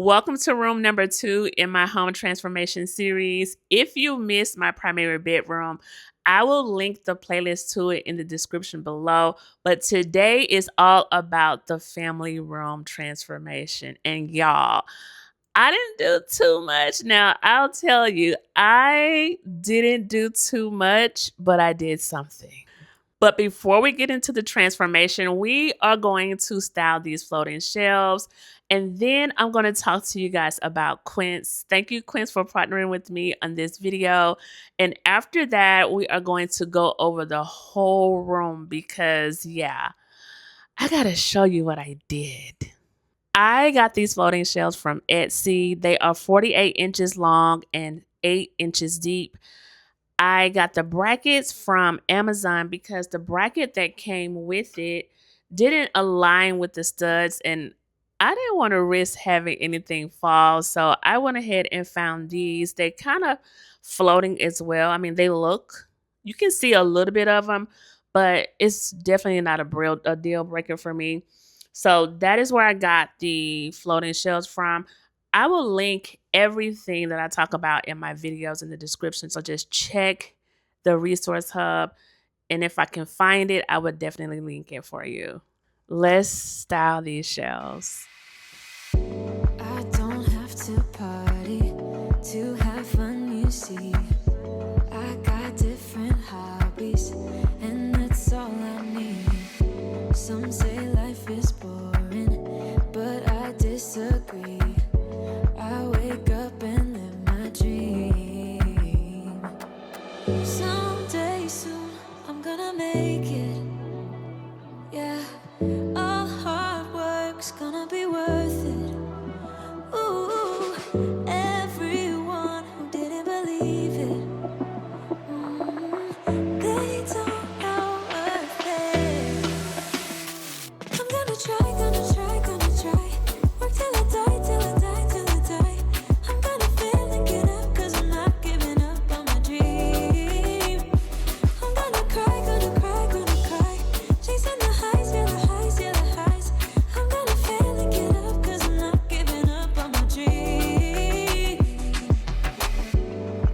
Welcome to room number 2 in my home transformation series. If you missed my primary bedroom, I will link the playlist to it in the description below. But today is all about the family room transformation. And y'all, I didn't do too much. Now, I'll tell you, I didn't do too much, but I did something. But before we get into the transformation, we are going to style these floating shelves. And then I'm going to talk to you guys about Quince. Thank you, Quince, for partnering with me on this video. And after that, we are going to go over the whole room because, yeah, I got to show you what I did. I got these floating shelves from Etsy. They are 48 inches long and 8 inches deep. I got the brackets from Amazon because the bracket that came with it didn't align with the studs, and I didn't want to risk having anything fall. So I went ahead and found these. They kind of floating as well. I mean, you can see a little bit of them, but it's definitely not a deal breaker for me. So that is where I got the floating shells from. I will link everything that I talk about in my videos in the description. So just check the resource hub. And if I can find it, I would definitely link it for you. Let's style these shells. I don't have to party to have fun, you see. I got different hobbies, and that's all I need. Some say life is boring, but I disagree. I wake up and live my dream. Someday soon, I'm gonna make it. Yeah, all hard work's gonna be worth it. Ooh, everyone who didn't believe it, they don't know a thing. I'm gonna try, work till I die, till I die, till I die. I'm gonna fail and get up, 'cause I'm not giving up on my dream. I'm gonna cry, chasing the highs, yeah, the highs, yeah, the highs. I'm gonna fail and get up, 'cause I'm not giving up on my dream.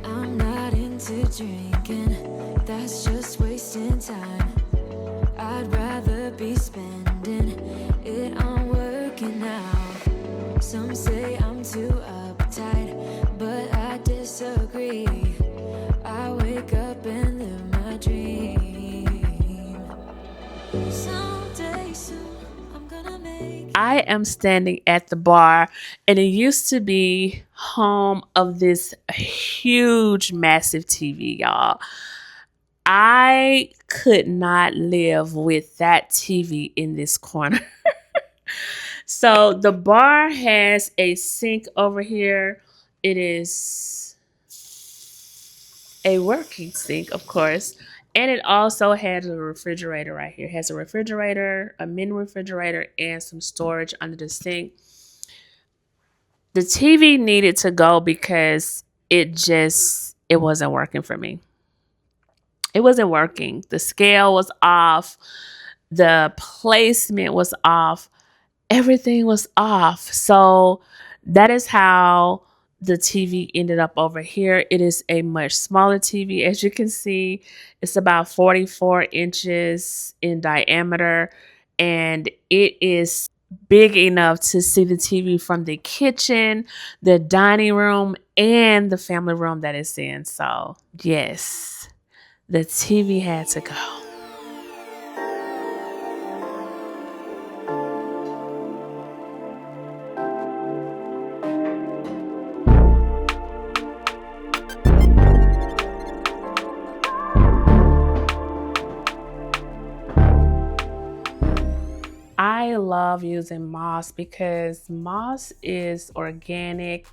I'm not into drinking, that's just wasting time. I'd rather be spending it on working out. Some say I'm too uptight, but I disagree. I wake up and live my dream. Someday soon, I'm gonna make it. I am standing at the bar, and it used to be home of this huge, massive TV, y'all. I could not live with that TV in this corner. So the bar has a sink over here. It is a working sink, of course. And it also has a refrigerator right here. It has a refrigerator, a mini refrigerator, and some storage under the sink. The TV needed to go because it wasn't working for me. It wasn't working. The scale was off. The placement was off. Everything was off. So that is how the TV ended up over here. It is a much smaller TV. As you can see, it's about 44 inches in diameter, and it is big enough to see the TV from the kitchen, the dining room, and the family room that it's in. So yes, the TV had to go. I love using moss because moss is organic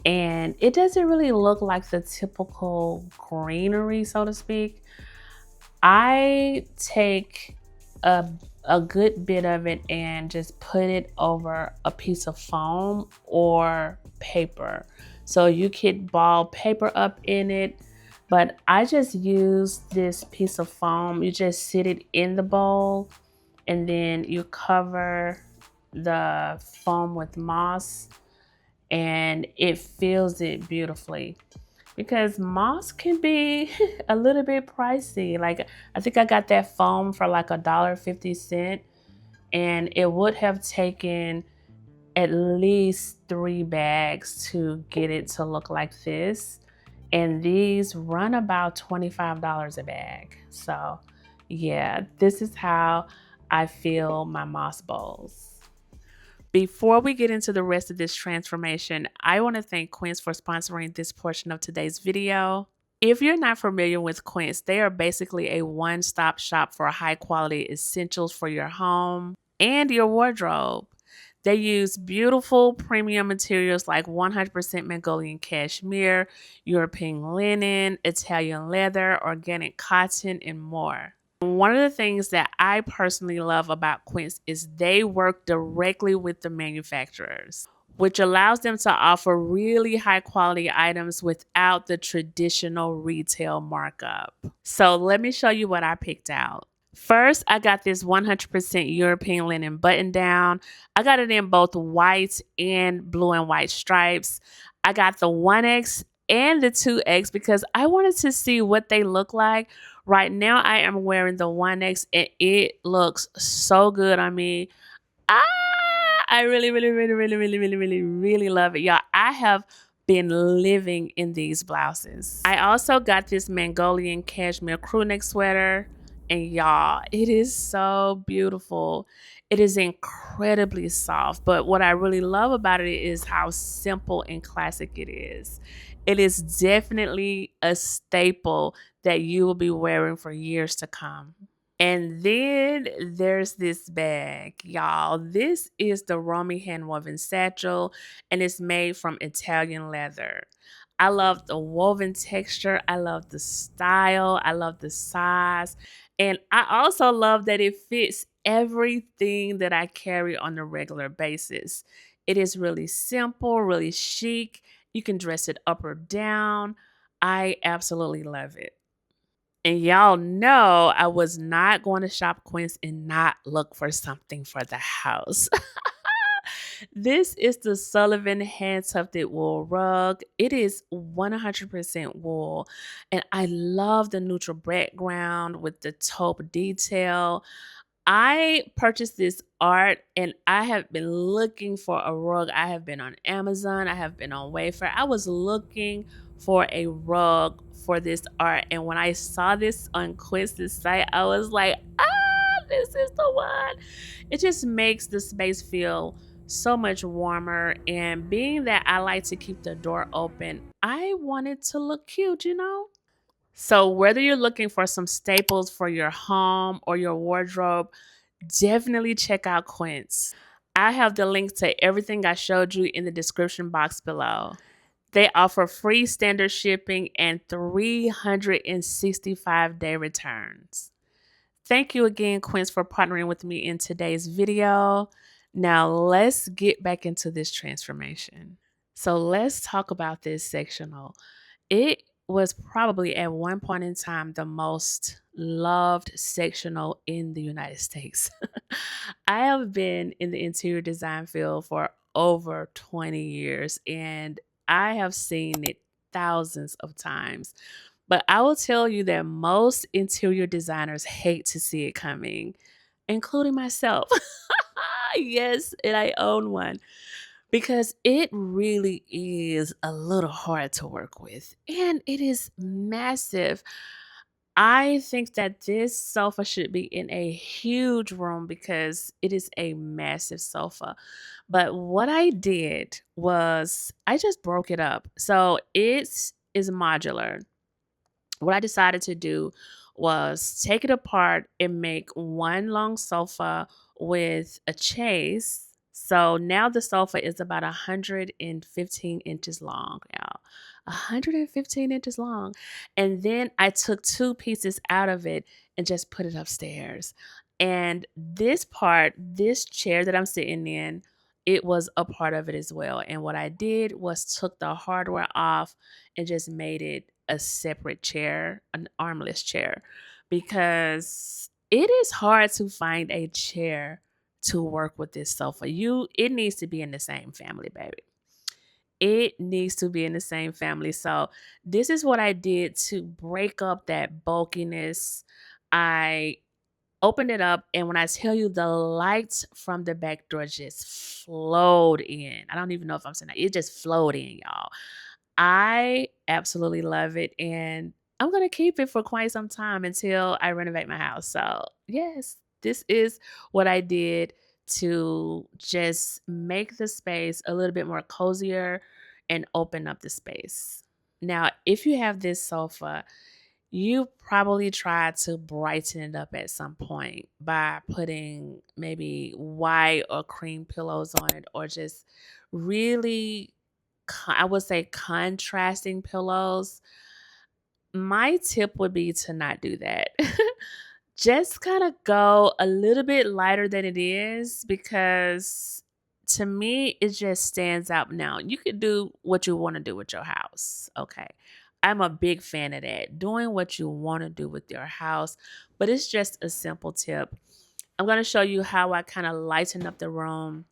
and it doesn't really look like the typical greenery, so to speak. I take a, a good bit of it and just put it over a piece of foam or paper. So you could ball paper up in it, but I just use this piece of foam. You just sit it in the bowl and then you cover the foam with moss, and it fills it beautifully. Because moss can be a little bit pricey. Like I think I got that foam for like $1.50, and it would have taken at least 3 bags to get it to look like this. And these run about $25 a bag. So yeah, this is how I fill my moss bowls. Before we get into the rest of this transformation, I want to thank Quince for sponsoring this portion of today's video. If you're not familiar with Quince, they are basically a one-stop shop for high quality essentials for your home and your wardrobe. They use beautiful premium materials like 100% Mongolian cashmere, European linen, Italian leather, organic cotton, and more. One of the things that I personally love about Quince is they work directly with the manufacturers, which allows them to offer really high quality items without the traditional retail markup. So let me show you what I picked out. First, I got this 100% European linen button down. I got it in both white and blue and white stripes. I got the 1X and the 2X because I wanted to see what they look like. Right now, I am wearing the 1X and it looks so good on me. Ah, I really, really, really, really, really, really, really, really love it. Y'all, I have been living in these blouses. I also got this Mongolian cashmere crew neck sweater. And y'all, it is so beautiful. It is incredibly soft. But what I really love about it is how simple and classic it is. It is definitely a staple that you will be wearing for years to come. And then there's this bag, y'all. This is the Romy Handwoven Satchel, and it's made from Italian leather. I love the woven texture. I love the style. I love the size. And I also love that it fits everything that I carry on a regular basis. It is really simple, really chic. You can dress it up or down. I absolutely love it. And y'all know I was not going to shop Quince and not look for something for the house. This is the Sullivan Hand-Tufted wool rug. It is 100% wool. And I love the neutral background with the taupe detail. I purchased this art and I have been looking for a rug. I have been on Amazon, I have been on Wayfair. I was looking for a rug for this art. And when I saw this on Quince's site, I was like, this is the one. It just makes the space feel so much warmer. And being that I like to keep the door open, I wanted to look cute. So, whether you're looking for some staples for your home or your wardrobe, definitely check out Quince. I have the link to everything I showed you in the description box below. They offer free standard shipping and 365-day returns. Thank you again, Quince, for partnering with me in today's video. Now, let's get back into this transformation. So, let's talk about this sectional. It was probably at one point in time the most loved sectional in the United States. I have been in the interior design field for over 20 years and I have seen it thousands of times. But I will tell you that most interior designers hate to see it coming, including myself. Yes, and I own one because it really is a little hard to work with and it is massive. I think that this sofa should be in a huge room because it is a massive sofa. But what I did was I just broke it up. So it is modular. What I decided to do was take it apart and make one long sofa with a chase. So now the sofa is about 115 inches long, y'all. 115 inches long. And then I took two pieces out of it and just put it upstairs. And this part, this chair that I'm sitting in, it was a part of it as well. And what I did was took the hardware off and just made it a separate chair, an armless chair, because it is hard to find a chair to work with this sofa. It needs to be in the same family, baby. it needs to be in the same family. So this is what I did to break up that bulkiness. I opened it up, and when I tell you the lights from the back door just flowed in. I don't even know if I'm saying that. It just flowed in, y'all. I absolutely love it, and I'm gonna keep it for quite some time until I renovate my house. So, yes, this is what I did to just make the space a little bit more cozier and open up the space. Now, if you have this sofa, you probably tried to brighten it up at some point by putting maybe white or cream pillows on it, or just really, I would say, contrasting pillows. My tip would be to not do that. Just kind of go a little bit lighter than it is, because to me, it just stands out. Now, you can do what you want to do with your house. Okay. I'm a big fan of that. Doing what you want to do with your house, but it's just a simple tip. I'm going to show you how I kind of lighten up the room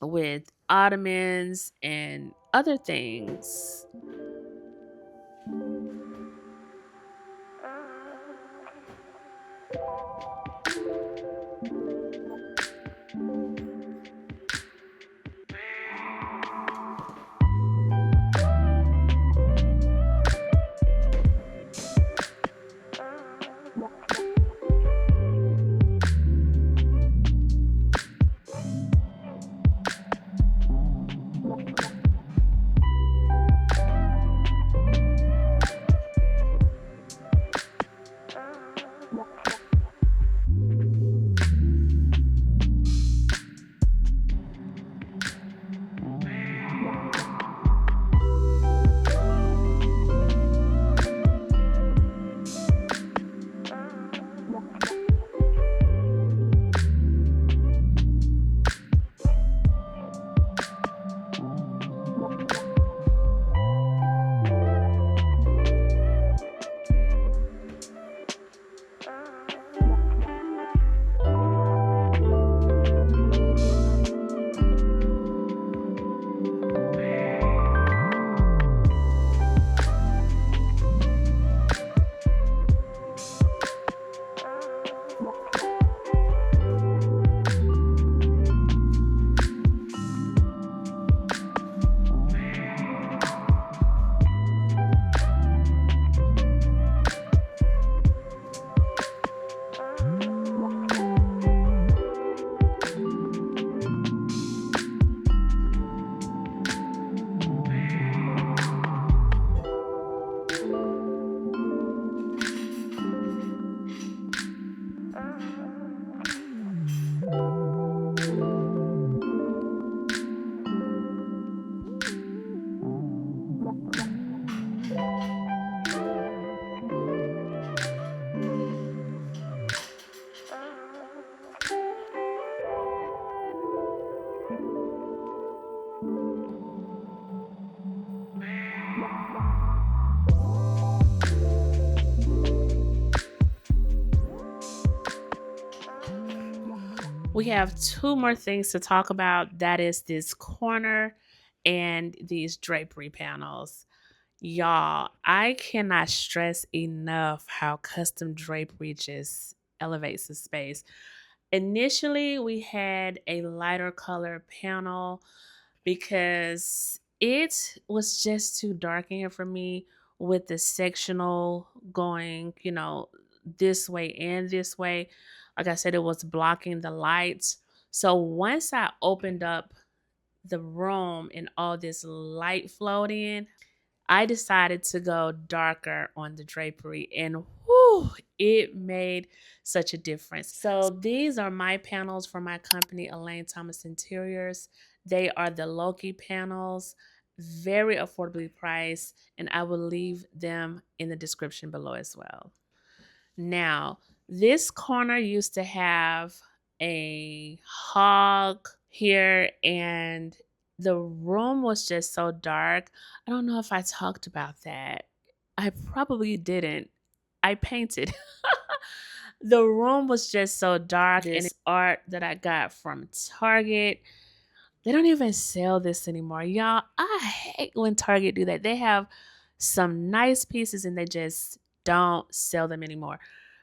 with ottomans and other things. We have two more things to talk about. That is this corner and these drapery panels. Y'all, I cannot stress enough how custom drapery just elevates the space. Initially, we had a lighter color panel because it was just too dark in here for me, with the sectional going, this way and this way. Like I said, it was blocking the lights. So once I opened up the room and all this light flowed in, I decided to go darker on the drapery, and whew, it made such a difference. So these are my panels for my company, Elaine Thomas Interiors. They are the Loki panels, very affordably priced, and I will leave them in the description below as well. Now, this corner used to have a hog here, and the room was just so dark. I don't know if I talked about that. I probably didn't. I painted. The room was just so dark, and art that I got from Target. They don't even sell this anymore. Y'all, I hate when Target do that. They have some nice pieces and they just don't sell them anymore.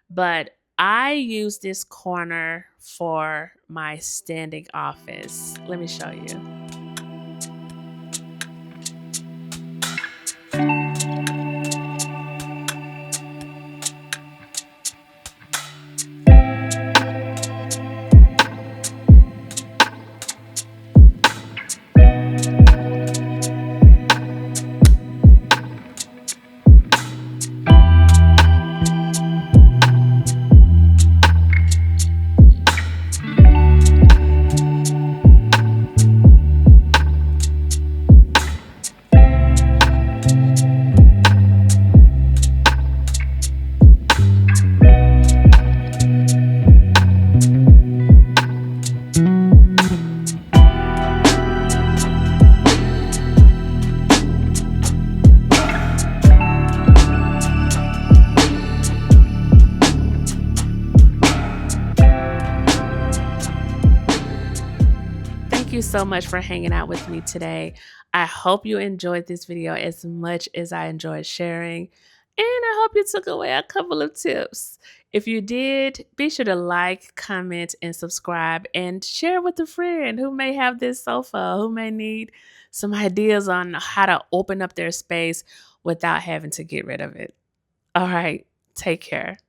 But I use this corner for my standing office. Let me show you. Thank you so much for hanging out with me today. I hope you enjoyed this video as much as I enjoyed sharing. And I hope you took away a couple of tips. If you did, be sure to like, comment, and subscribe, and share with a friend who may have this sofa, who may need some ideas on how to open up their space without having to get rid of it. All right, take care.